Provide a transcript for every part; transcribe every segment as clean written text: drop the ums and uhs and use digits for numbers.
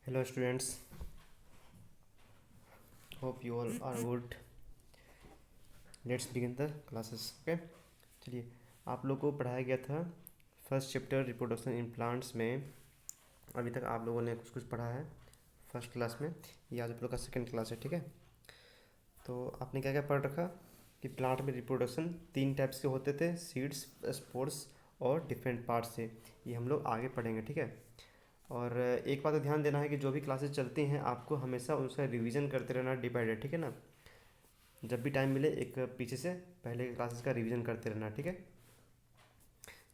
Hello students, hope you all are good. Let's begin the classes. Okay. चलिए, आप लोगों को पढ़ाया गया था first chapter reproduction in plants में। अभी तक आप लोगों ने कुछ कुछ पढ़ा है फर्स्ट क्लास में। ये आज आप लोग का सेकंड क्लास है, ठीक है। तो आपने क्या क्या पढ़ रखा कि प्लांट में रिप्रोडक्शन 3 टाइप्स के होते थे, सीड्स, स्पोर्स और डिफरेंट पार्ट्स से। ये हम लोग आगे पढ़ेंगे, ठीक है। और एक बात का ध्यान देना है कि जो भी क्लासेस चलती हैं आपको हमेशा उसका रिवीजन करते रहना डे बाई डे, ठीक है ना। जब भी टाइम मिले एक पीछे से पहले के क्लासेस का रिवीजन करते रहना, ठीक है।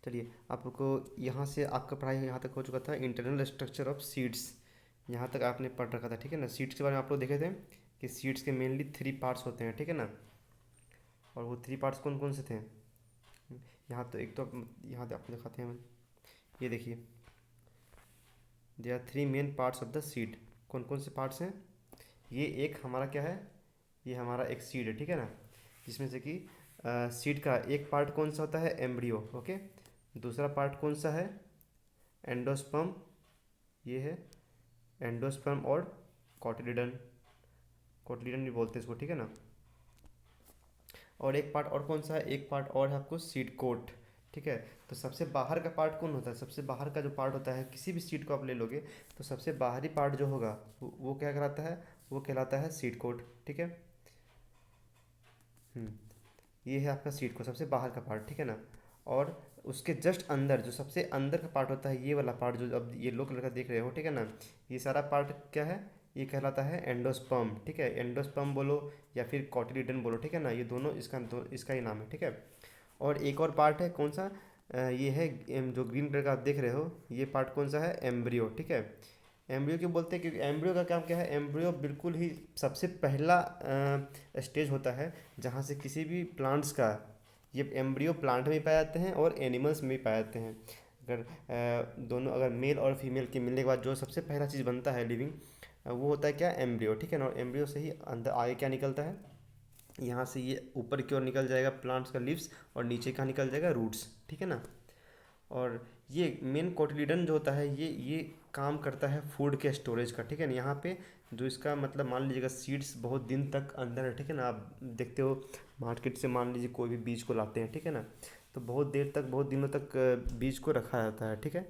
चलिए, आप लोग को यहाँ से आपका पढ़ाई यहाँ तक हो चुका था इंटरनल स्ट्रक्चर ऑफ सीड्स। यहाँ तक आपने पढ़ रखा था, ठीक है ना। सीड्स के बारे में आप लोग देखे थे कि सीड्स के मेनली 3 पार्ट्स होते हैं, ठीक है ना। और वो 3 पार्ट्स कौन कौन से थे? यहाँ तो एक तो यहाँ आपको दिखाते हैं, ये देखिए, they are 3 main parts of the seed. कौन कौन से पार्ट्स हैं? ये एक हमारा क्या है, ये हमारा एक सीड है, ठीक है ना। जिसमें से कि सीड का एक पार्ट कौन सा होता है? Embryo, okay. दूसरा पार्ट कौन सा है? एंडोस्पर्म, ये है एंडोस्पर्म और कॉटिलिडन, कॉटिलिडन भी बोलते हैं इसको, ठीक है ना। और एक पार्ट और कौन सा है? एक पार्ट और है आपको सीड कोट, ठीक है। तो सबसे बाहर का पार्ट कौन होता है? सबसे बाहर का जो पार्ट होता है किसी भी सीड को आप ले लोगे तो सबसे बाहरी पार्ट जो होगा वो क्या कहलाता है? वो कहलाता है सीड कोट, ठीक है। ये है आपका सीड को सबसे बाहर का पार्ट, ठीक है ना। और उसके जस्ट अंदर जो सबसे अंदर का पार्ट होता है, ये वाला पार्ट जो अब ये लो कलर का देख रहे हो, ठीक है ना। ये सारा पार्ट क्या है? ये कहलाता है एंडोस्पर्म, ठीक है। एंडोस्पर्म बोलो या फिर कॉटिलिडन बोलो, ठीक है ना। ये दोनों इसका ही नाम है, ठीक है। और एक और पार्ट है कौन सा? ये है जो ग्रीन कलर का आप देख रहे हो, ये पार्ट कौन सा है? एम्ब्रियो, ठीक है। एम्ब्रियो क्यों बोलते हैं? क्योंकि एम्ब्रियो का काम क्या है? एम्ब्रियो बिल्कुल ही सबसे पहला स्टेज होता है जहाँ से किसी भी प्लांट्स का, ये एम्ब्रियो प्लांट में भी पाए जाते हैं और एनिमल्स में भी पाए जाते हैं। अगर दोनों अगर मेल और फीमेल के मिलने के बाद जो सबसे पहला चीज़ बनता है लिविंग, वो होता है क्या? एम्ब्रियो, ठीक है ना। और एम्ब्रियो से ही अंदर आगे क्या निकलता है? यहाँ से ये ऊपर की ओर निकल जाएगा प्लांट्स का लीव्स, और नीचे का निकल जाएगा रूट्स, ठीक है ना। और ये मेन कोटिलिडन जो होता है ये काम करता है फूड के स्टोरेज का, ठीक है ना। यहाँ पे जो इसका मतलब मान लीजिएगा सीड्स बहुत दिन तक अंदर है, ठीक है ना। आप देखते हो मार्केट से मान लीजिए कोई भी बीज को लाते हैं, ठीक है ना। तो बहुत देर तक बहुत दिनों तक बीज को रखा जाता है, ठीक है।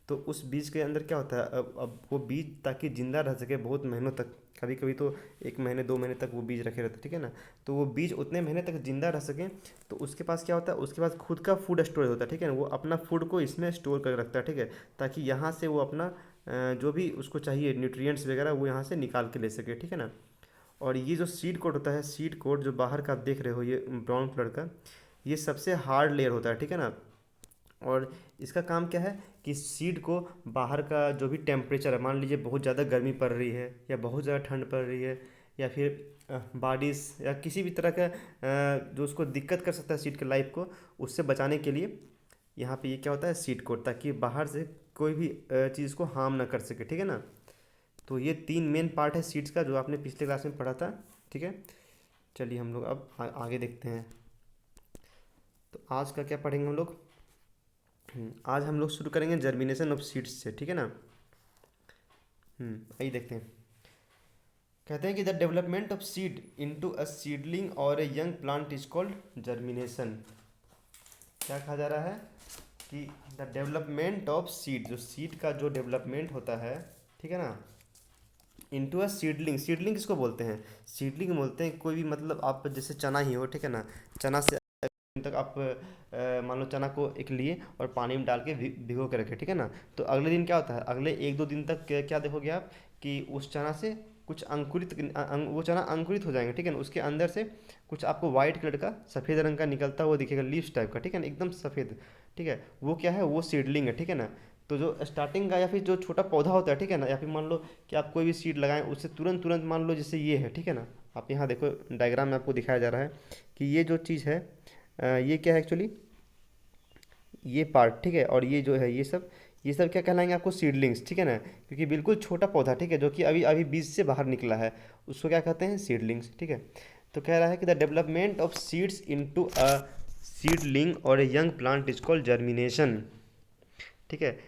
तो उस बीज के अंदर क्या होता है? अब वो बीज ताकि ज़िंदा रह सके बहुत महीनों तक, कभी कभी तो 1 महीने 2 महीने तक वो बीज रखे रहते हैं, ठीक है ना। तो वो बीज उतने महीने तक ज़िंदा रह सकें तो उसके पास क्या होता है? उसके पास खुद का फूड स्टोरेज होता है, ठीक है ना। वो अपना फूड को इसमें स्टोर कर रखता है, ठीक है। ताकि यहाँ से वो अपना जो भी उसको चाहिए न्यूट्रिएंट्स वगैरह वो यहाँ से निकाल के ले सके, ठीक है ना। और ये जो सीड कोट होता है, सीड कोट जो बाहर का आप देख रहे हो ये ब्राउन कलर का, ये सबसे हार्ड लेयर होता है, ठीक है ना। और इसका काम क्या है कि सीड को बाहर का जो भी टेम्परेचर है, मान लीजिए बहुत ज़्यादा गर्मी पड़ रही है या बहुत ज़्यादा ठंड पड़ रही है या फिर बारिश या किसी भी तरह का जो उसको दिक्कत कर सकता है सीड के लाइफ को, उससे बचाने के लिए यहाँ पे ये क्या होता है? सीड कोट, ताकि बाहर से कोई भी चीज़ को हार्म ना कर सके, ठीक है ना। तो ये 3 मेन पार्ट है सीड्स का जो आपने पिछले क्लास में पढ़ा था, ठीक है। चलिए हम लोग अब आगे देखते हैं। तो आज का क्या पढ़ेंगे हम लोग? आज हम लोग शुरू करेंगे जर्मिनेशन ऑफ सीड्स से, ठीक है ना। आइए देखते हैं। कहते हैं कि the development of seed into a seedling और a young plant is called germination. क्या कहा जा रहा है कि द डेवलपमेंट ऑफ सीड, जो सीड का जो डेवलपमेंट होता है, ठीक है ना, इनटू अ सीडलिंग। सीडलिंग किसको बोलते हैं? सीडलिंग बोलते हैं कोई भी, मतलब आप जैसे चना ही हो, ठीक है ना। चना से दिन तक आप मान लो चना को एक लिए और पानी में डाल के भिगो के रखे, ठीक है ना। तो अगले दिन क्या होता है? अगले 1-2 दिन तक क्या देखोगे आप कि उस चना से कुछ अंकुरित वो चना अंकुरित हो जाएंगे, ठीक है ना। उसके अंदर से कुछ आपको वाइट कलर का सफ़ेद रंग का निकलता हुआ दिखेगा, लीव्स टाइप का, ठीक है ना, एकदम सफ़ेद, ठीक है। वो क्या है? वो सीडलिंग है, ठीक है ना। तो जो स्टार्टिंग का या फिर जो छोटा पौधा होता है, ठीक है ना, या फिर मान लो कि आप कोई भी सीड लगाएं उससे तुरंत तुरंत मान लो जैसे ये है, ठीक है ना। आप यहाँ देखो डायग्राम में आपको दिखाया जा रहा है कि ये जो चीज़ है ये क्या है एक्चुअली? ये पार्ट, ठीक है। और ये जो है ये सब क्या कहलाएंगे आपको? सीडलिंग्स, ठीक है ना। क्योंकि बिल्कुल छोटा पौधा, ठीक है, जो कि अभी अभी बीज से बाहर निकला है, उसको क्या कहते हैं? सीडलिंग्स, ठीक है। तो कह रहा है कि the development of seeds into a seedling और a young plant is called germination, ठीक है।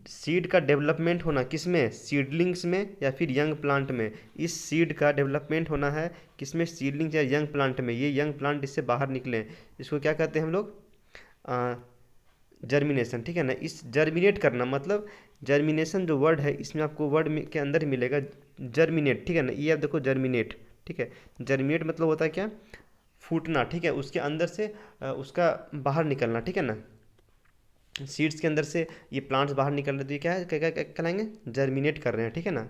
सीड का डेवलपमेंट होना किस में, सीडलिंग्स में या फिर यंग प्लांट में। इस सीड का डेवलपमेंट होना है किस में, सीडलिंग्स या यंग प्लांट में। ये यंग प्लांट इससे बाहर निकले, इसको क्या कहते हैं हम लोग, जर्मिनेशन, ठीक है ना। इस जर्मिनेट करना मतलब, जर्मिनेशन जो वर्ड है इसमें आपको वर्ड के अंदर ही मिलेगा जर्मिनेट, ठीक है ना। ये आप देखो जर्मिनेट, ठीक है। जर्मिनेट मतलब होता है क्या, फूटना, ठीक है, उसके अंदर से उसका बाहर निकलना, ठीक है ना। सीड्स के अंदर से ये प्लांट्स बाहर निकल रहे, तो ये क्या है, क्या क्या क्या कहलाएंगे, जर्मिनेट कर रहे हैं, ठीक है ना।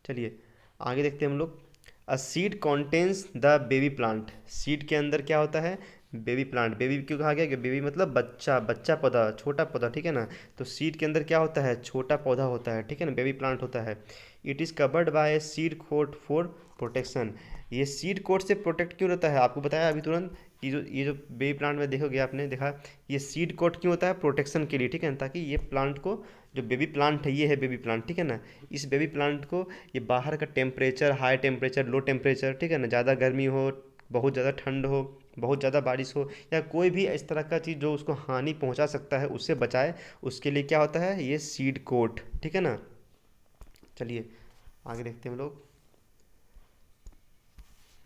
चलिए आगे देखते हैं हम लोग। A seed contains the baby plant. Seed के अंदर क्या होता है, बेबी प्लांट। बेबी क्यों कहा गया, कि बेबी मतलब बच्चा, बच्चा पौधा, छोटा पौधा, ठीक है ना। तो सीड के अंदर क्या होता है, छोटा पौधा होता है, ठीक है ना, बेबी प्लांट होता है। It is covered by a seed coat for protection. ये सीड कोट से प्रोटेक्ट क्यों रहता है, आपको बताया अभी तुरंत कि जो ये जो बेबी प्लांट में देखोगे आपने देखा, ये सीड कोट क्यों होता है, प्रोटेक्शन के लिए, ठीक है ना। ताकि ये प्लांट को, जो बेबी प्लांट है, ये है बेबी प्लांट, ठीक है ना। इस बेबी प्लांट को ये बाहर का temperature, high temperature, low temperature, ठीक है ना, ज़्यादा गर्मी हो, बहुत ज़्यादा ठंड हो, बहुत ज़्यादा बारिश हो, या कोई भी इस तरह का चीज़ जो उसको हानि पहुंचा सकता है उससे बचाए, उसके लिए क्या होता है, ये सीड कोट, ठीक है ना। चलिए आगे देखते हैं हम लोग।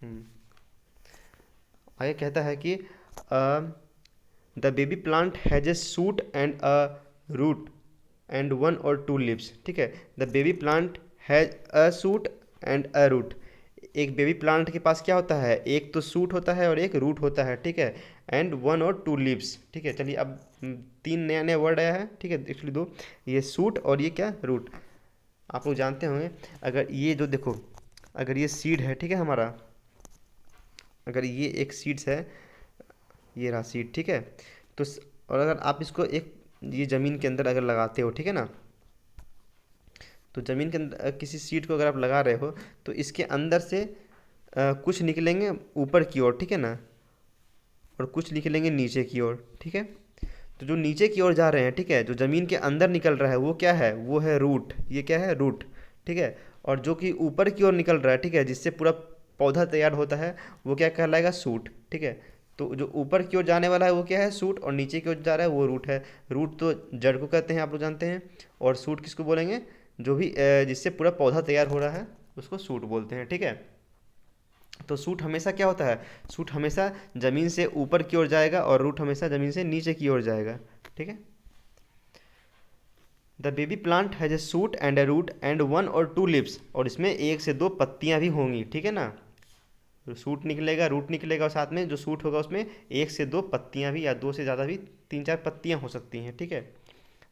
हम्म, आगे कहता है कि the baby plant has a shoot and a root and one or two leaves, ठीक है। The baby plant has a shoot and a root. एक बेबी प्लांट के पास क्या होता है, एक तो सूट होता है और एक रूट होता है, ठीक है। And one or to leaves, ठीक है। चलिए अब तीन नया नया वर्ड आया है, ठीक है, एक्चुअली दो, ये सूट और ये क्या, रूट। आप लोग जानते होंगे, अगर ये जो देखो, अगर ये सीड है, ठीक है हमारा, अगर ये एक सीड्स है, ये रहा सीड, ठीक है। तो और अगर आप इसको एक, ये ज़मीन के अंदर अगर लगाते हो, ठीक है ना, तो ज़मीन के अंदर किसी सीड को अगर आप लगा रहे हो, तो इसके अंदर से कुछ निकलेंगे ऊपर की ओर, ठीक है ना, और कुछ निकलेंगे नीचे की ओर, ठीक है। तो जो नीचे की ओर जा रहे हैं, ठीक है, जो ज़मीन के अंदर निकल रहा है वो क्या है, वो है रूट, ये क्या है, रूट, ठीक है। और जो कि ऊपर की ओर निकल रहा है, ठीक है, जिससे पूरा पौधा तैयार होता है, वो क्या कहलाएगा, सूट, ठीक है। तो जो ऊपर की ओर जाने वाला है वो क्या है, सूट, और नीचे की ओर जा रहा है वो रूट है। रूट तो जड़ को कहते हैं, आप लोग जानते हैं, और सूट किसको बोलेंगे, जो भी जिससे पूरा पौधा तैयार हो रहा है उसको सूट बोलते हैं, ठीक है। तो सूट हमेशा क्या होता है, सूट हमेशा ज़मीन से ऊपर की ओर जाएगा और रूट हमेशा ज़मीन से नीचे की ओर जाएगा, ठीक है। The baby plant has a shoot and a root and one or two leaves. और इसमें एक से दो पत्तियां भी होंगी, ठीक है ना। तो सूट निकलेगा, रूट निकलेगा, और साथ में जो सूट होगा उसमें एक से दो पत्तियां भी, या दो से ज़्यादा भी, तीन चार पत्तियां हो सकती हैं, ठीक है।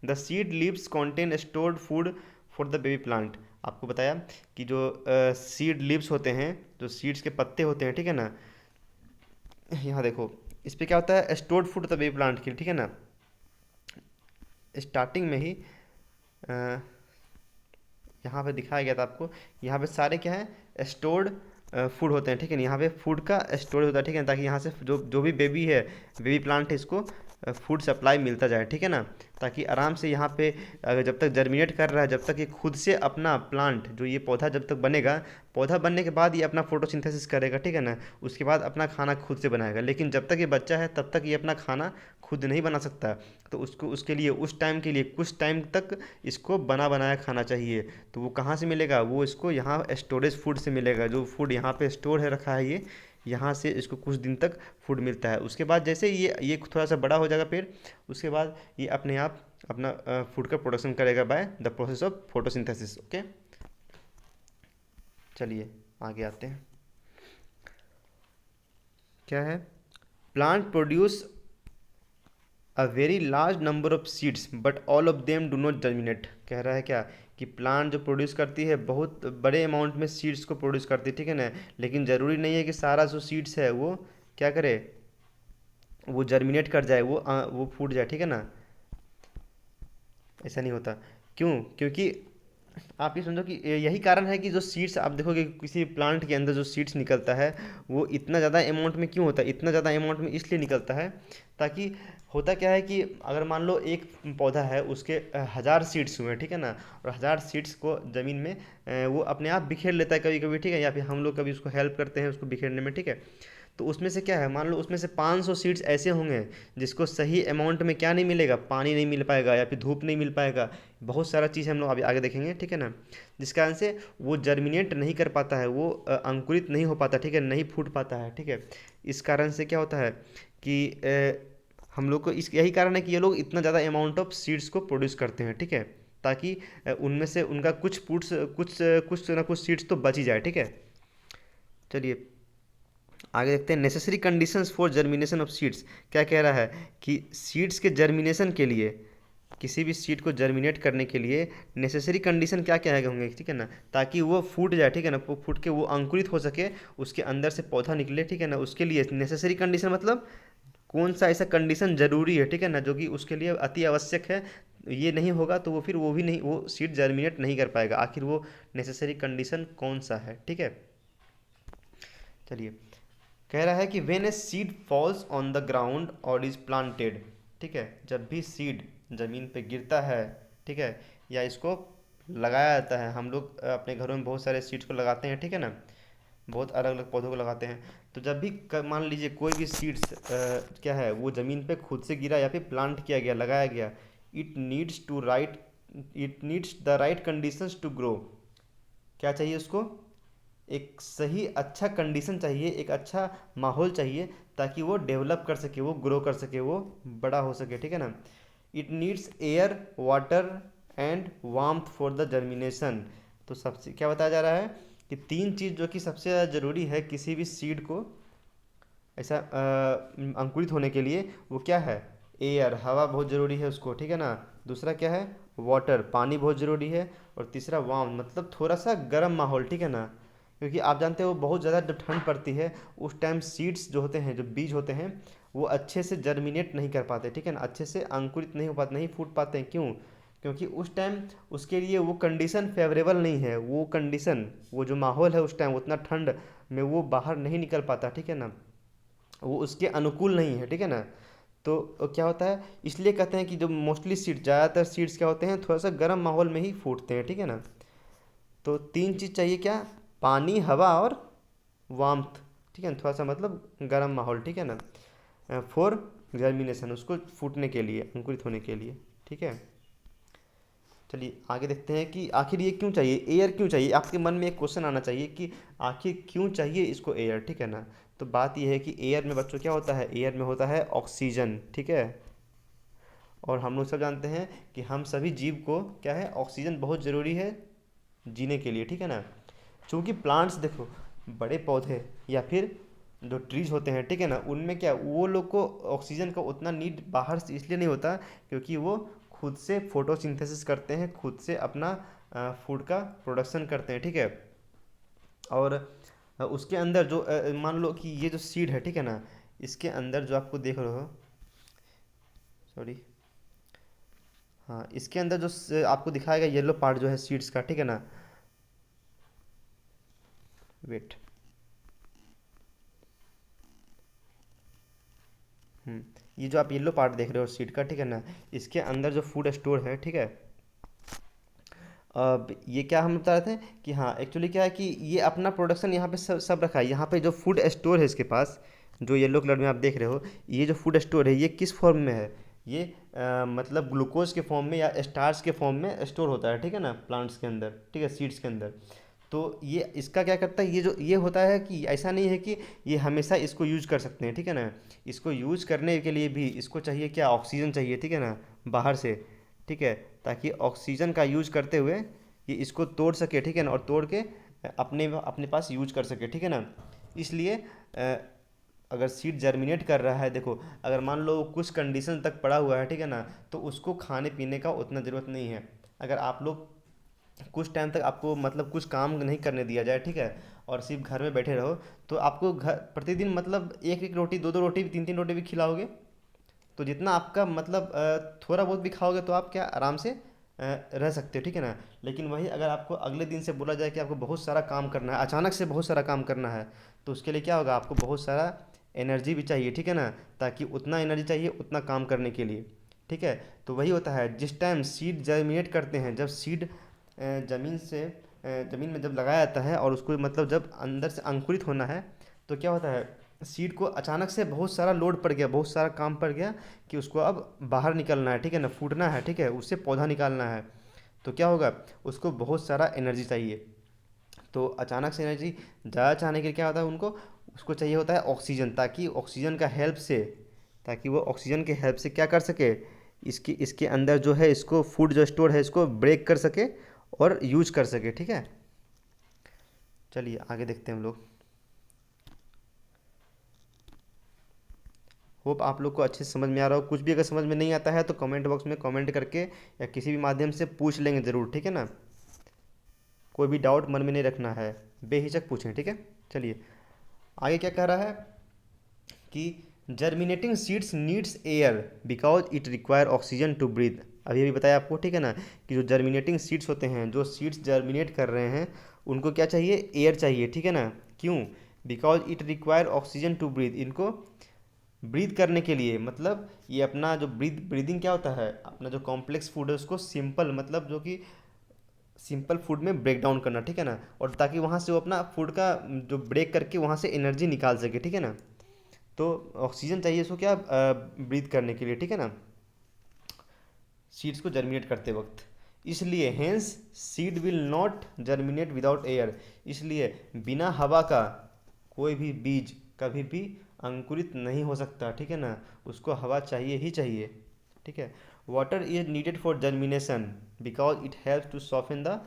The seed leaves contain stored food for the baby plant. आपको बताया कि जो सीड लीव्स होते हैं, जो सीड्स के पत्ते होते हैं, ठीक है ना, यहाँ देखो, इस पे क्या होता है, स्टोर्ड फूड होता है बेबी प्लांट के लिए, ठीक है ना। स्टार्टिंग में ही अ, यहाँ पे दिखाया गया था आपको, यहाँ पे सारे क्या है, स्टोर्ड फूड होते हैं, ठीक है ना। यहाँ पे फूड का स्टोरेज होता है, ठीक है ना, ताकि यहाँ से जो जो भी बेबी है, बेबी प्लांट है, इसको फूड सप्लाई मिलता जाए, ठीक है ना। ताकि आराम से यहाँ पे अगर जब तक जर्मिनेट कर रहा है, जब तक ये खुद से अपना प्लांट, जो ये पौधा जब तक बनेगा, पौधा बनने के बाद ये अपना फोटोसिंथेसिस करेगा, ठीक है ना। उसके बाद अपना खाना खुद से बनाएगा। लेकिन जब तक ये बच्चा है तब तक ये अपना खाना खुद नहीं बना सकता। तो उसको, उसके लिए उस टाइम के लिए कुछ टाइम तक इसको बना बनाया खाना चाहिए। तो वो कहाँ से मिलेगा, वो इसको यहाँ स्टोरेज फूड से मिलेगा। जो फूड यहाँ पे स्टोर है रखा है, ये यहाँ से इसको कुछ दिन तक फूड मिलता है। उसके बाद जैसे ये थोड़ा सा बड़ा हो जाएगा पेड़, उसके बाद ये अपने आप अपना फूड का प्रोडक्शन करेगा by the process of photosynthesis, okay. चलिए आगे आते हैं, क्या है, plant produce a very large number of seeds but all of them do not germinate. कह रहा है क्या, कि प्लांट जो प्रोड्यूस करती है बहुत बड़े अमाउंट में सीड्स को प्रोड्यूस करती है, ठीक है ना। लेकिन ज़रूरी नहीं है कि सारा जो सीड्स है वो क्या करे, वो जर्मिनेट कर जाए, वो फूट जाए, ठीक है ना। ऐसा नहीं होता। क्यों, क्योंकि आप ये समझो कि यही कारण है कि जो सीड्स आप देखोगे किसी प्लांट के अंदर जो सीड्स निकलता है, वो इतना ज़्यादा अमाउंट में क्यों होता है, इतना ज़्यादा अमाउंट में इसलिए निकलता है, ताकि होता क्या है कि अगर मान लो एक पौधा है, उसके 1000 सीड्स हुए हैं, ठीक है ना, और 1000 सीड्स को ज़मीन में वो अपने आप बिखेर लेता है कभी कभी, ठीक है, या फिर हम लोग कभी उसको हेल्प करते हैं उसको बिखेरने में, ठीक है। तो उसमें से क्या है, मान लो उसमें से 500 सीड्स ऐसे होंगे जिसको सही अमाउंट में क्या नहीं मिलेगा, पानी नहीं मिल पाएगा या फिर धूप नहीं मिल पाएगा, बहुत सारा चीज़ हम लोग अभी आगे देखेंगे, ठीक है ना। जिस कारण से वो जर्मिनेट नहीं कर पाता है, वो अंकुरित नहीं हो पाता, ठीक है, नहीं फूट पाता है, ठीक है। इस कारण से क्या होता है कि हम लोग को इस यही कारण है कि ये लोग इतना ज़्यादा अमाउंट ऑफ सीड्स को प्रोड्यूस करते हैं, ठीक है, ताकि उनमें से उनका कुछ फूड्स कुछ ना कुछ सीड्स तो बच ही जाए, ठीक है। चलिए आगे देखते हैं, necessary conditions for germination of seeds. क्या कह रहा है कि सीड्स के जर्मिनेशन के लिए, किसी भी सीड को जर्मिनेट करने के लिए नेसेसरी कंडीशन क्या क्या है होंगे, ठीक है ना, ताकि वो फूट जाए, ठीक है ना, वो फूट के वो अंकुरित हो सके, उसके अंदर से पौधा निकले, ठीक है ना। उसके लिए नेसेसरी कंडीशन मतलब कौन सा ऐसा कंडीशन जरूरी है, ठीक है ना, जो कि उसके लिए अति आवश्यक है। ये नहीं होगा तो वो फिर वो भी नहीं, वो सीड जर्मिनेट नहीं कर पाएगा। आखिर वो नेसेसरी कंडीशन कौन सा है, ठीक है। चलिए कह रहा है कि when a seed falls on the ground और इज प्लांटेड, ठीक है, जब भी सीड ज़मीन पे गिरता है, ठीक है, या इसको लगाया जाता है, हम लोग अपने घरों में बहुत सारे सीड्स को लगाते हैं, ठीक है ना, बहुत अलग अलग पौधों को लगाते हैं। तो जब भी मान लीजिए कोई भी सीड्स क्या है वो ज़मीन पे खुद से गिरा या फिर प्लांट किया गया, लगाया गया, it needs to right it needs the right conditions to grow. क्या चाहिए उसको, एक सही अच्छा कंडीशन चाहिए, एक अच्छा माहौल चाहिए, ताकि वो डेवलप कर सके, वो ग्रो कर सके, वो बड़ा हो सके, ठीक है ना। It needs air, water and warmth for the germination. तो सबसे क्या बताया जा रहा है कि तीन चीज़ जो कि सबसे ज़्यादा ज़रूरी है किसी भी सीड को ऐसा अंकुरित होने के लिए, वो क्या है, एयर, हवा बहुत ज़रूरी है उसको, ठीक है ना। दूसरा क्या है, वाटर, पानी बहुत ज़रूरी है। और तीसरा वार्म, मतलब थोड़ा सा गर्म माहौल, ठीक है ना, क्योंकि आप जानते हो बहुत ज़्यादा जब ठंड पड़ती है उस टाइम सीड्स जो होते हैं, जो बीज होते हैं, वो अच्छे से जर्मिनेट नहीं कर पाते, ठीक है ना, अच्छे से अंकुरित नहीं हो पाते, नहीं फूट पाते हैं। क्यों, क्योंकि उस टाइम उसके लिए वो कंडीशन फेवरेबल नहीं है, वो कंडीशन, वो जो माहौल है उस टाइम उतना ठंड में वो बाहर नहीं निकल पाता, ठीक है ना, वो उसके अनुकूल नहीं है, ठीक है ना। तो क्या होता है, इसलिए कहते हैं कि जो मोस्टली सीड्स, ज़्यादातर सीड्स क्या होते हैं, थोड़ा सा गर्म माहौल में ही फूटते हैं, ठीक है ना। तो तीन चीज़ चाहिए, क्या, पानी, हवा और वार्मथ, ठीक है ना, थोड़ा सा मतलब गर्म माहौल, ठीक है ना, फॉर जर्मिनेशन, उसको फूटने के लिए, अंकुरित होने के लिए, ठीक है। चलिए आगे देखते हैं कि आखिर ये क्यों चाहिए, एयर क्यों चाहिए। आपके मन में एक क्वेश्चन आना चाहिए कि आखिर क्यों चाहिए इसको एयर, ठीक है ना। तो बात यह है कि एयर में बच्चों क्या होता है, एयर में होता है ऑक्सीजन, ठीक है। और हम लोग सब जानते हैं कि हम सभी जीव को क्या है, ऑक्सीजन बहुत ज़रूरी है जीने के लिए, ठीक है ना। चूँकि प्लांट्स देखो, बड़े पौधे या फिर जो ट्रीज होते हैं, ठीक है ना, उनमें क्या वो लोग को ऑक्सीजन का उतना नीड बाहर से इसलिए नहीं होता, क्योंकि वो खुद से फोटोसिंथेसिस करते हैं, खुद से अपना फूड का प्रोडक्शन करते हैं, ठीक है। और उसके अंदर जो मान लो कि ये जो सीड है, ठीक है ना, इसके अंदर जो आपको देख रहे हो, सॉरी, हाँ, इसके अंदर जो आपको दिखाएगा येलो पार्ट जो है सीड्स का, ठीक है ना, वेट, ये जो आप येलो पार्ट देख रहे हो सीड का, ठीक है ना, इसके अंदर जो फूड स्टोर है, ठीक है। अब ये क्या हम बता रहे थे कि हाँ, एक्चुअली क्या है कि ये अपना प्रोडक्शन यहाँ पे सब रखा है। यहाँ पे जो फूड स्टोर है इसके पास, जो येलो कलर में आप देख रहे हो, ये जो फूड स्टोर है ये किस फॉर्म में है, ये मतलब ग्लूकोज के फॉर्म में या स्टार्च के फॉर्म में स्टोर होता है, ठीक है ना, प्लांट्स के अंदर, ठीक है, सीड्स के अंदर। तो ये इसका क्या करता है, ये जो ये होता है कि ऐसा नहीं है कि ये हमेशा इसको यूज कर सकते हैं, ठीक है ना। इसको यूज करने के लिए भी इसको चाहिए क्या, ऑक्सीजन चाहिए, ठीक है ना, बाहर से, ठीक है, ताकि ऑक्सीजन का यूज करते हुए ये इसको तोड़ सके, ठीक है ना, और तोड़ के अपने अपने पास यूज कर सके, ठीक है ना। इसलिए अगर सीड जर्मिनेट कर रहा है, देखो, अगर मान लो कुछ कंडीशन तक पड़ा हुआ है, ठीक है ना, तो उसको खाने पीने का उतना ज़रूरत नहीं है। अगर आप लोग कुछ टाइम तक आपको मतलब कुछ काम नहीं करने दिया जाए, ठीक है, और सिर्फ घर में बैठे रहो, तो आपको घर प्रतिदिन मतलब एक एक रोटी, दो दो रोटी, तीन तीन रोटी भी खिलाओगे, तो जितना आपका मतलब थोड़ा बहुत भी खाओगे तो आप क्या आराम से रह सकते हो, ठीक है ना। लेकिन वही अगर आपको अगले दिन से बोला जाए कि आपको बहुत सारा काम करना है, अचानक से बहुत सारा काम करना है, तो उसके लिए क्या होगा, आपको बहुत सारा एनर्जी भी चाहिए, ठीक है ना, ताकि उतना एनर्जी चाहिए उतना काम करने के लिए, ठीक है। तो वही होता है जिस टाइम सीड जर्मिनेट करते हैं, जब सीड ज़मीन से ज़मीन में जब लगाया जाता है और उसको मतलब जब अंदर से अंकुरित होना है, तो क्या होता है, सीड को अचानक से बहुत सारा लोड पड़ गया, बहुत सारा काम पड़ गया कि उसको अब बाहर निकलना है, ठीक है ना, फूटना है, ठीक है, उससे पौधा निकालना है। तो क्या होगा, उसको बहुत सारा एनर्जी चाहिए। तो अचानक से एनर्जी ज़्यादा चाहने के लिए क्या होता है उनको, उसको चाहिए होता है ऑक्सीजन, ताकि ऑक्सीजन का हेल्प से, ताकि वो ऑक्सीजन के हेल्प से क्या कर सके, इसके इसके अंदर जो है इसको फूड जो स्टोर है इसको ब्रेक कर सके और यूज कर सके, ठीक है। चलिए आगे देखते हैं हम लोग। होप आप लोग को अच्छे से समझ में आ रहा हो। कुछ भी अगर समझ में नहीं आता है तो कमेंट बॉक्स में कमेंट करके या किसी भी माध्यम से पूछ लेंगे ज़रूर, ठीक है ना। कोई भी डाउट मन में नहीं रखना है, बेहिचक पूछें, ठीक है। चलिए आगे क्या कह रहा है कि germinating seeds needs air because it require oxygen to breathe. अभी अभी बताया आपको, ठीक है ना, कि जो जर्मिनेटिंग सीड्स होते हैं, जो सीड्स जर्मिनेट कर रहे हैं, उनको क्या चाहिए, एयर चाहिए, ठीक है ना। क्यों, because it require oxygen to breathe, इनको ब्रीथ करने के लिए, मतलब ये अपना जो ब्रीदिंग क्या होता है, अपना जो कॉम्प्लेक्स फूड है उसको सिंपल, मतलब जो कि सिंपल फूड में ब्रेक डाउन करना, ठीक है ना, और ताकि वहाँ से वो अपना फूड का जो ब्रेक करके वहाँ से एनर्जी निकाल सके, ठीक है ना। तो ऑक्सीजन चाहिए इसको क्या, ब्रीथ करने के लिए, ठीक है ना, सीड्स को जर्मिनेट करते वक्त। इसलिए hence seed will not germinate without air, इसलिए बिना हवा का कोई भी बीज कभी भी अंकुरित नहीं हो सकता, ठीक है ना, उसको हवा चाहिए ही चाहिए, ठीक है। Water is needed for germination because it help to soften the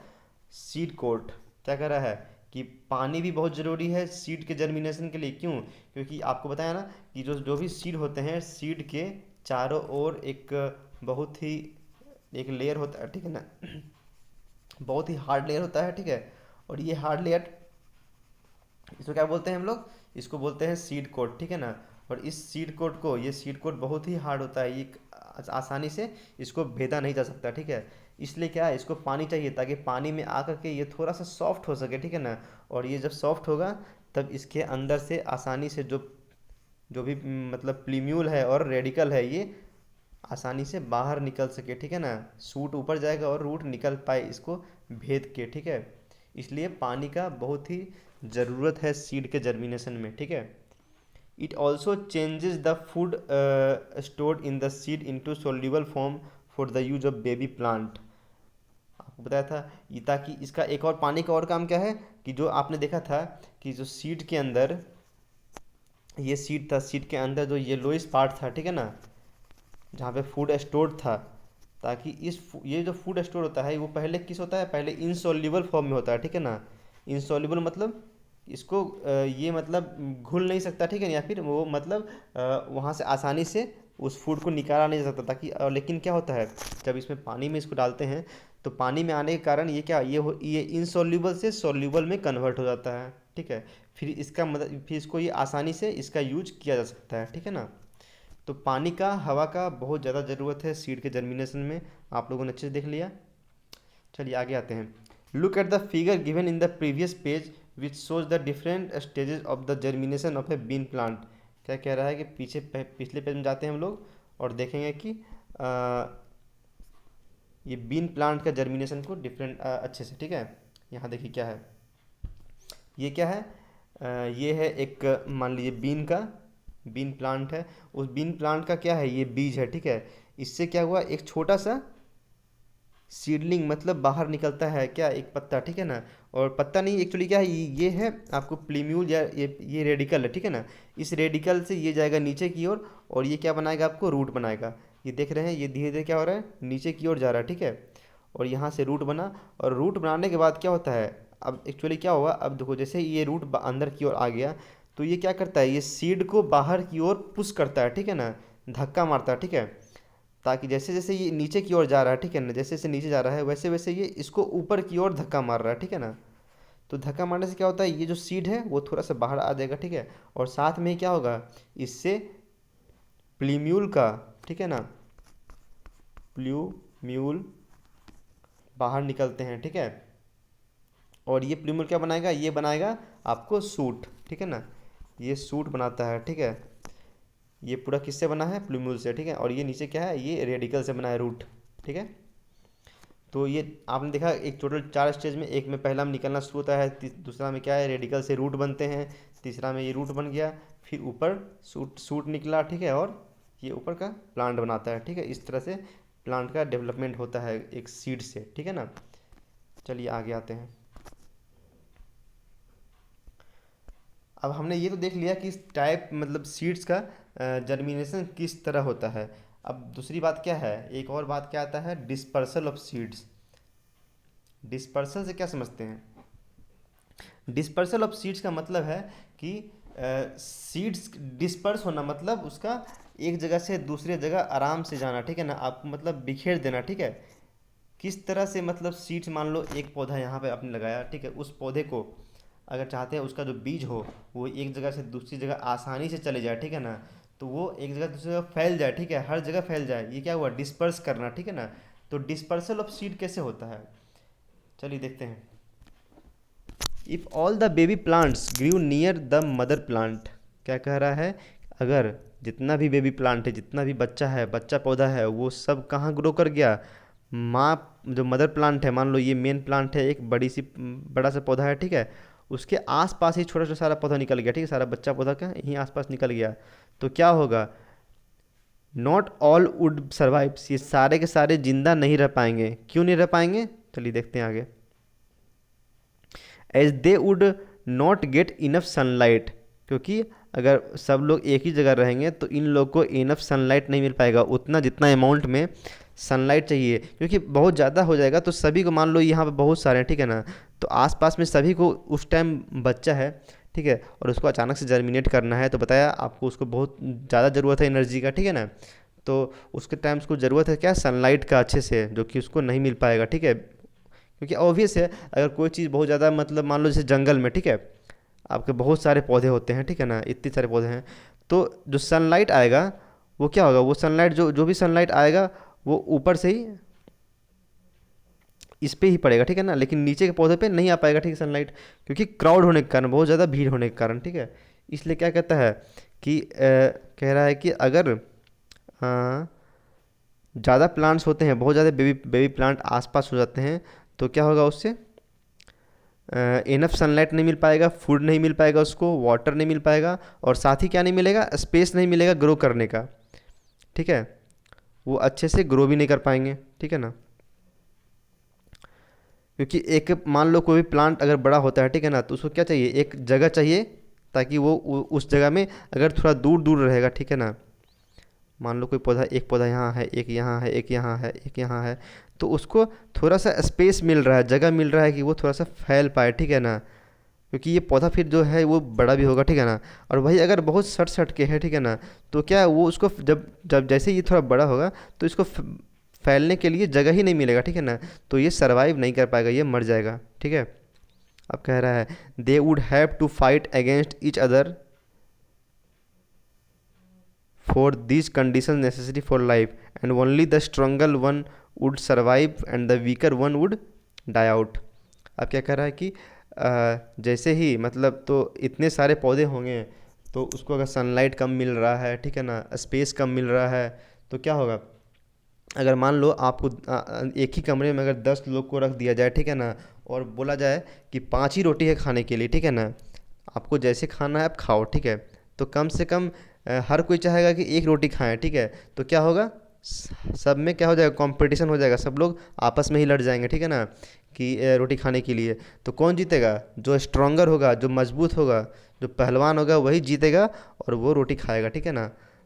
seed coat. क्या कह रहा है कि पानी भी बहुत ज़रूरी है सीड के जर्मिनेशन के लिए। क्यों, क्योंकि आपको बताया ना कि जो जो भी सीड होते हैं, सीड के चारों ओर एक बहुत ही एक लेयर होता है, ठीक है ना, बहुत ही हार्ड लेयर होता है, ठीक है। और ये हार्ड लेयर, इसको क्या बोलते हैं हम लोग, इसको बोलते हैं सीड कोट, ठीक है ना। और इस सीड कोट को, ये सीड कोट बहुत ही हार्ड होता है, ये आसानी से इसको भेदा नहीं जा सकता, ठीक है। इसलिए क्या है, इसको पानी चाहिए ताकि पानी में आकर के ये थोड़ा सा सॉफ्ट हो सके, ठीक है ना। और ये जब सॉफ्ट होगा तब इसके अंदर से आसानी से जो जो भी मतलब प्लीम्यूल है और रेडिकल है, ये आसानी से बाहर निकल सके, ठीक है ना, सूट ऊपर जाएगा और रूट निकल पाए इसको भेद के, ठीक है। इसलिए पानी का बहुत ही ज़रूरत है सीड के जर्मिनेशन में, ठीक है। It also changes the food stored in the seed into soluble form for the use of baby plant. आपको बताया था ये, ताकि इसका एक और पानी का और काम क्या है कि जो आपने देखा था कि जो सीड के अंदर, ये सीड था, सीड के अंदर जो येलोइश पार्ट था, ठीक है ना, जहाँ पे फूड स्टोर था, ताकि ये जो फूड स्टोर होता है वो पहले किस होता है, पहले इनसॉल्युबल फॉर्म में होता है, ठीक है ना। इनसॉल्युबल मतलब इसको ये मतलब घुल नहीं सकता, ठीक है, या फिर वो मतलब वहाँ से आसानी से उस फूड को निकाला नहीं जा सकता, ताकि लेकिन क्या होता है, जब इसमें पानी में इसको डालते हैं तो पानी में आने के कारण ये क्या, ये इनसॉल्युबल से सॉल्युबल में कन्वर्ट हो जाता है, ठीक है। फिर इसका मतलब फिर इसको ये आसानी से इसका यूज किया जा सकता है, ठीक है ना। तो पानी का, हवा का बहुत ज़्यादा ज़रूरत है सीड के जर्मिनेशन में, आप लोगों ने अच्छे से देख लिया। चलिए आगे आते हैं। Look at the figure given in the previous page which shows the different stages of the germination of a bean plant. क्या कह रहा है कि पिछले पेज में जाते हैं हम लोग और देखेंगे कि ये बीन प्लांट का जर्मिनेशन को डिफरेंट अच्छे से, ठीक है। यहाँ देखिए क्या है, ये क्या है, ये है एक मान लीजिए बीन प्लांट है। उस बीन प्लांट का क्या है, ये बीज है, ठीक है। इससे क्या हुआ, एक छोटा सा सीडलिंग मतलब बाहर निकलता है, क्या, एक पत्ता, ठीक है ना। और पत्ता नहीं, एक्चुअली क्या है, ये है आपको प्लीम्यूल, या ये रेडिकल है, ठीक है ना। इस रेडिकल से ये जाएगा नीचे की ओर और ये क्या बनाएगा, आपको रूट बनाएगा। ये देख रहे हैं, ये धीरे धीरे क्या हो रहा है, नीचे की ओर जा रहा है, ठीक है। और यहाँ से रूट बना, और रूट बनाने के बाद क्या होता है, अब एक्चुअली क्या हुआ, अब देखो जैसे ये रूट अंदर की ओर आ गया तो ये क्या करता है, ये सीड को बाहर की ओर पुश करता है, ठीक है ना, धक्का मारता है, ठीक है। ताकि जैसे जैसे ये नीचे की ओर जा रहा है, ठीक है ना, जैसे जैसे नीचे जा रहा है वैसे वैसे ये इसको ऊपर की ओर धक्का मार रहा है, ठीक है ना। तो धक्का मारने से क्या होता है, ये जो सीड है वो थोड़ा सा बाहर आ जाएगा, ठीक है। और साथ में ही क्या होगा, इससे प्लीम्यूल का, ठीक है ना, प्ल्यूम्यूल बाहर निकलते हैं, ठीक है। और ये प्लीम्यूल क्या बनाएगा, ये बनाएगा आपको सूट, ठीक है ना, ये सूट बनाता है, ठीक है। ये पूरा किससे बना है, प्लूम्यूल से, ठीक है। और ये नीचे क्या है, ये रेडिकल से बना है, रूट, ठीक है। तो ये आपने देखा एक टोटल 4 स्टेज में, एक में पहला में निकलना शुरू होता है, दूसरा में क्या है, रेडिकल से रूट बनते हैं, तीसरा में ये रूट बन गया, फिर ऊपर सूट सूट निकला, ठीक है, और ये ऊपर का प्लांट बनाता है, ठीक है। इस तरह से प्लांट का डेवलपमेंट होता है एक सीड से, ठीक है ना। चलिए आगे आते हैं। अब हमने ये तो देख लिया कि इस टाइप मतलब सीड्स का जर्मिनेशन किस तरह होता है। अब दूसरी बात क्या है, एक और बात क्या आता है, डिस्पर्सल ऑफ सीड्स। डिस्पर्सल से क्या समझते हैं? डिस्पर्सल ऑफ सीड्स का मतलब है कि सीड्स डिस्पर्स होना मतलब उसका एक जगह से दूसरे जगह आराम से जाना, ठीक है ना। आपको मतलब बिखेर देना, ठीक है। किस तरह से मतलब सीड्स, मान लो एक पौधा यहाँ पे आपने लगाया, ठीक है, उस पौधे को अगर चाहते हैं उसका जो बीज हो वो एक जगह से दूसरी जगह आसानी से चले जाए, ठीक है ना, तो वो एक जगह दूसरी जगह फैल जाए, ठीक है, हर जगह फैल जाए, ये क्या हुआ, डिस्पर्स करना, ठीक है ना। तो डिस्पर्सल ऑफ सीड कैसे होता है, चलिए देखते हैं। If all the baby plants grew near the mother plant, क्या कह रहा है, अगर जितना भी बेबी प्लांट है, जितना भी बच्चा है, बच्चा पौधा है, वो सब कहाँ ग्रो कर गया, माँ जो मदर प्लांट है, मान लो ये मेन प्लांट है, एक बड़ा सा पौधा है, ठीक है, उसके आसपास ही छोटा छोटा सारा पौधा निकल गया, ठीक है, सारा बच्चा पौधा का यहीं आसपास निकल गया, तो क्या होगा, नॉट ऑल वुड सर्वाइव्स, ये सारे के सारे जिंदा नहीं रह पाएंगे। क्यों नहीं रह पाएंगे, चलिए देखते हैं आगे। As they would not get enough sunlight, क्योंकि अगर सब लोग एक ही जगह रहेंगे तो इन लोग को इनफ सनलाइट नहीं मिल पाएगा, उतना जितना अमाउंट में सनलाइट चाहिए, क्योंकि बहुत ज़्यादा हो जाएगा तो सभी को, मान लो यहाँ पे बहुत सारे हैं, ठीक है ना, तो आसपास में सभी को उस टाइम बच्चा है, ठीक है, और उसको अचानक से जर्मिनेट करना है, तो बताया आपको उसको बहुत ज़्यादा ज़रूरत है एनर्जी का, ठीक है ना। तो उसके टाइम उसको ज़रूरत है क्या, सनलाइट का अच्छे से, जो कि उसको नहीं मिल पाएगा, ठीक है, क्योंकि ऑब्वियस है अगर कोई चीज़ बहुत ज़्यादा मतलब मान लो जैसे जंगल में, ठीक है, आपके बहुत सारे पौधे होते हैं, ठीक है ना, इतने सारे पौधे हैं, तो जो सनलाइट आएगा वो क्या होगा, वो सनलाइट जो जो भी सनलाइट आएगा वो ऊपर से ही इस पे ही पड़ेगा, ठीक है ना, लेकिन नीचे के पौधे पे नहीं आ पाएगा, ठीक है, सनलाइट, क्योंकि क्राउड होने के कारण, बहुत ज़्यादा भीड़ होने के कारण, ठीक है। इसलिए क्या कहता है कि कह रहा है कि अगर ज़्यादा प्लांट्स होते हैं, बहुत ज़्यादा बेबी बेबी प्लांट आसपास हो जाते हैं, तो क्या होगा, उससे इनफ सनलाइट नहीं मिल पाएगा, फूड नहीं मिल पाएगा उसको, वाटर नहीं मिल पाएगा, और साथ ही क्या नहीं मिलेगा, स्पेस नहीं मिलेगा ग्रो करने का, ठीक है, वो अच्छे से ग्रो भी नहीं कर पाएंगे, ठीक है ना। क्योंकि एक मान लो कोई भी प्लांट अगर बड़ा होता है, ठीक है ना, तो उसको क्या चाहिए, एक जगह चाहिए, ताकि वो उस जगह में अगर थोड़ा दूर दूर रहेगा, ठीक है ना, मान लो कोई पौधा, एक पौधा यहाँ है, एक यहाँ है, एक यहाँ है, एक यहाँ है, तो उसको थोड़ा सा स्पेस मिल रहा है, जगह मिल रहा है कि वो थोड़ा सा फैल पाए, ठीक है ना, क्योंकि ये पौधा फिर जो है वो बड़ा भी होगा, ठीक है ना। और वही अगर बहुत सट सट के है, ठीक है ना, तो क्या वो उसको जब जब जैसे ये थोड़ा बड़ा होगा तो इसको फैलने के लिए जगह ही नहीं मिलेगा, ठीक है ना, तो ये सर्वाइव नहीं कर पाएगा, ये मर जाएगा, ठीक है। अब कह रहा है they would have to fight against each other for these conditions necessary for life and only the stronger one would survive and the weaker one would die out। अब क्या कह रहा है कि जैसे ही मतलब तो इतने सारे पौधे होंगे तो उसको अगर सनलाइट कम मिल रहा है, ठीक है ना, स्पेस कम मिल रहा है, तो क्या होगा, अगर मान लो आपको एक ही कमरे में अगर 10 लोग को रख दिया जाए, ठीक है ना, और बोला जाए कि 5 ही रोटी है खाने के लिए, ठीक है ना, आपको जैसे खाना है आप खाओ, ठीक है, तो कम से कम हर कोई चाहेगा कि एक रोटी खाएं, ठीक है, तो क्या होगा, सब में क्या हो जाएगा, कंपटीशन हो जाएगा, सब लोग आपस में ही लड़ जाएंगे, ठीक है ना, कि रोटी खाने के लिए, तो कौन जीतेगा, जो स्ट्रोंगर होगा, जो मजबूत होगा, जो पहलवान होगा वही जीतेगा और वो रोटी खाएगा, ठीक है ना।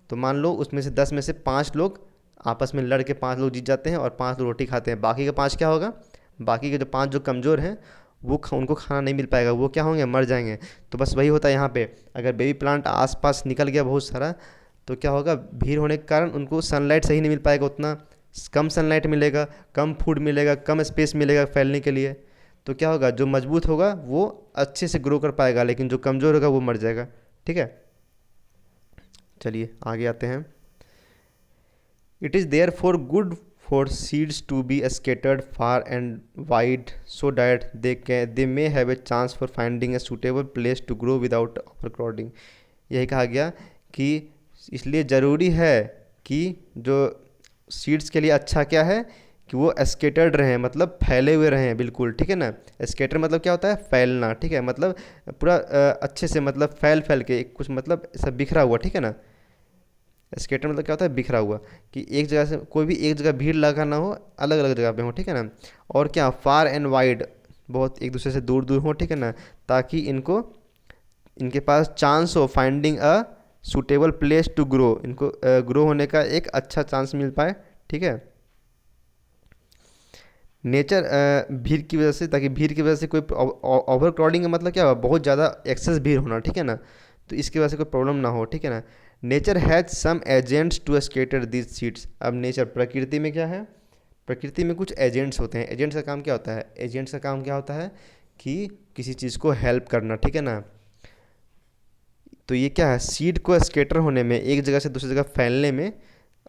तो मान लो उसमें से 10 में से 5 लोग आपस में लड़ के 5 लोग जीत जाते हैं और 5 लोग रोटी खाते हैं, बाकी के 5 क्या होगा, बाकी के जो 5 जो कमज़ोर हैं वो उनको खाना नहीं मिल पाएगा, वो क्या होंगे, मर जाएंगे। तो बस वही होता है यहाँ पे, अगर बेबी प्लांट आसपास निकल गया बहुत सारा, तो क्या होगा, भीड़ होने के कारण उनको सनलाइट सही नहीं मिल पाएगा, उतना कम सनलाइट मिलेगा, कम फूड मिलेगा, कम स्पेस मिलेगा फैलने के लिए, तो क्या होगा, जो मजबूत होगा वो अच्छे से ग्रो कर पाएगा, लेकिन जो कमज़ोर होगा वो मर जाएगा, ठीक है। चलिए आगे आते हैं। It is there for good for seeds to be scattered far and wide so that they may have a chance for finding a suitable place to grow without overcrowding। यही कहा गया कि इसलिए ज़रूरी है कि जो सीड्स के लिए अच्छा क्या है कि वो स्केटर्ड रहें, मतलब फैले हुए रहें बिल्कुल, ठीक है ना। स्केटर मतलब क्या होता है, फैलना, ठीक है, मतलब पूरा अच्छे से, मतलब फैल फैल के कुछ, मतलब सब बिखरा हुआ, ठीक है ना। स्केटर मतलब क्या होता है, बिखरा हुआ, कि एक जगह से कोई भी एक जगह भीड़ लगा ना हो, अलग अलग जगह पे हो, ठीक है ना। और क्या, फार एंड वाइड, बहुत एक दूसरे से दूर दूर हो, ठीक है ना, ताकि इनको, इनके पास चांस हो finding a suitable place to grow, इनको ग्रो होने का एक अच्छा चांस मिल पाए, ठीक है। नेचर, भीड़ की वजह से, ताकि भीड़ की वजह से कोई ओवर क्राउडिंग का मतलब क्या हुआ, बहुत ज़्यादा एक्सेस भीड़ होना, ठीक है ना। तो इसकी वजह से कोई प्रॉब्लम ना हो, ठीक है ना। Nature has some agents to scatter these seeds. अब नेचर, प्रकृति में क्या है, प्रकृति में कुछ एजेंट्स होते हैं। एजेंट्स का काम क्या होता है, एजेंट्स का काम क्या होता है कि किसी चीज़ को हेल्प करना, ठीक है ना। तो ये क्या है, सीड को स्केटर होने में, एक जगह से दूसरी जगह फैलने में,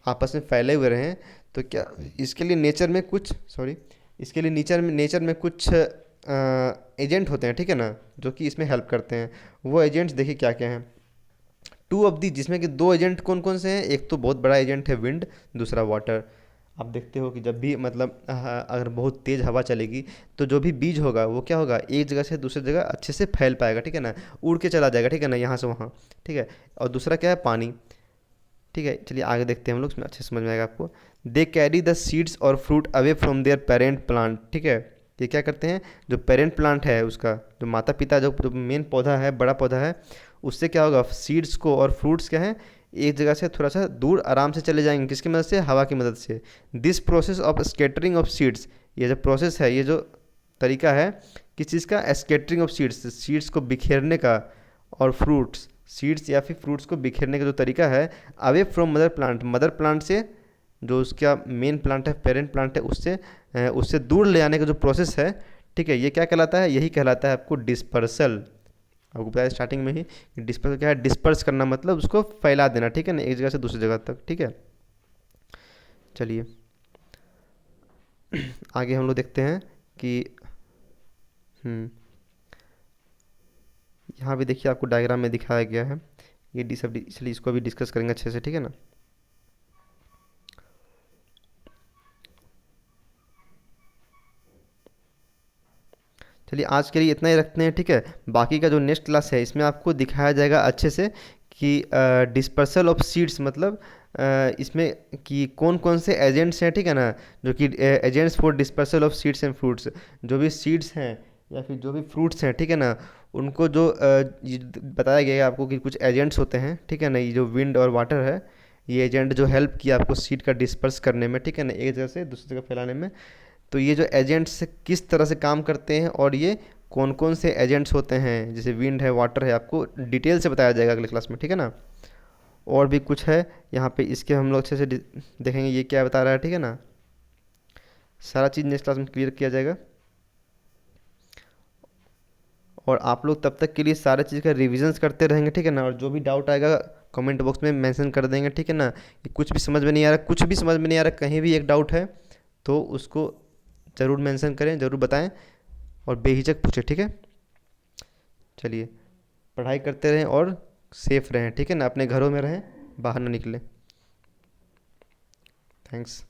आपस में फैले हुए रहें, तो क्या, इसके लिए नेचर में कुछ, सॉरी, इसके लिए नेचर में कुछ एजेंट होते हैं, ठीक है ना, जो कि इसमें हेल्प करते हैं। वो एजेंट्स देखिए क्या क्या हैं। टू ऑफ दी, जिसमें कि दो एजेंट कौन कौन से हैं, एक तो बहुत बड़ा एजेंट है विंड, दूसरा वाटर। आप देखते हो कि जब भी, मतलब अगर बहुत तेज़ हवा चलेगी, तो जो भी बीज होगा वो क्या होगा, एक जगह से दूसरी जगह अच्छे से फैल पाएगा, ठीक है ना, उड़ के चला जाएगा, ठीक है ना, यहाँ से वहाँ, ठीक है। और दूसरा क्या है, पानी, ठीक है। चलिए आगे देखते हैं हम लोग, इसमें अच्छे से समझ में आएगा आपको। दे कैरी द सीड्स और fruit away from there parent plant, ठीक है। ये क्या करते हैं, जो पेरेंट प्लांट है उसका, जो माता पिता, जो मेन पौधा है, बड़ा पौधा है, उससे क्या होगा, सीड्स को और फ्रूट्स क्या है, एक जगह से थोड़ा सा दूर आराम से चले जाएंगे, किसकी मदद से, हवा की मदद से। This process of scattering of seeds, ये जो प्रोसेस है, ये जो तरीका है, किस चीज़ का, स्केटरिंग ऑफ सीड्स, सीड्स को बिखेरने का, और फ्रूट्स, सीड्स या फिर फ्रूट्स को बिखेरने का जो तरीका है, away from mother plant, mother plant से, जो उसका मेन प्लांट है, पेरेंट प्लांट है, उससे दूर ले जाने का जो प्रोसेस है, ठीक है, ये क्या कहलाता है, यही कहलाता है आपको डिस्पर्सल। आपको बताया स्टार्टिंग में ही कि डिस्पर्स क्या है, डिस्पर्स करना मतलब उसको फैला देना, ठीक है ना, एक जगह से दूसरी जगह तक, ठीक है। चलिए आगे हम लोग देखते हैं कि, हम्म, यहाँ भी देखिए आपको डायग्राम में दिखाया गया है, ये सब इसलिए इसको भी डिस्कस करेंगे अच्छे से, ठीक है ना। चलिए आज के लिए इतना ही रखते हैं, ठीक है। बाकी का जो नेक्स्ट क्लास है, इसमें आपको दिखाया जाएगा अच्छे से कि डिस्पर्सल ऑफ सीड्स, मतलब इसमें कि कौन कौन से एजेंट्स हैं, ठीक है ना, जो कि agents for dispersal of seeds and fruits, जो भी सीड्स हैं या फिर जो भी फ्रूट्स हैं, ठीक है ना, उनको जो ये बताया गया है आपको कि कुछ एजेंट्स होते हैं, ठीक है ना, ये जो विंड और वाटर है, ये एजेंट जो हेल्प किया आपको सीड का डिस्पर्स करने में, ठीक है ना, एक जगह से दूसरी जगह फैलाने में। तो ये जो एजेंट्स किस तरह से काम करते हैं, और ये कौन कौन से एजेंट्स होते हैं, जैसे विंड है, वाटर है, आपको डिटेल से बताया जाएगा अगले क्लास में, ठीक है ना। और भी कुछ है यहाँ पे, इसके हम लोग अच्छे से देखेंगे ये क्या बता रहा है, ठीक है ना। सारा चीज़ नेक्स्ट क्लास में क्लियर किया जाएगा। और आप लोग तब तक के लिए सारे चीज़ का रिविजन्स करते रहेंगे, ठीक है ना। और जो भी डाउट आएगा कमेंट बॉक्स में मेंशन कर देंगे, ठीक है ना, कि कुछ भी समझ में नहीं आ रहा, कुछ भी समझ में नहीं आ रहा, कहीं भी एक डाउट है तो उसको ज़रूर मेंशन करें, ज़रूर बताएं, और बेहिचक पूछें, ठीक है। चलिए पढ़ाई करते रहें और सेफ रहें, ठीक है ना, अपने घरों में रहें, बाहर ना निकलें। थैंक्स।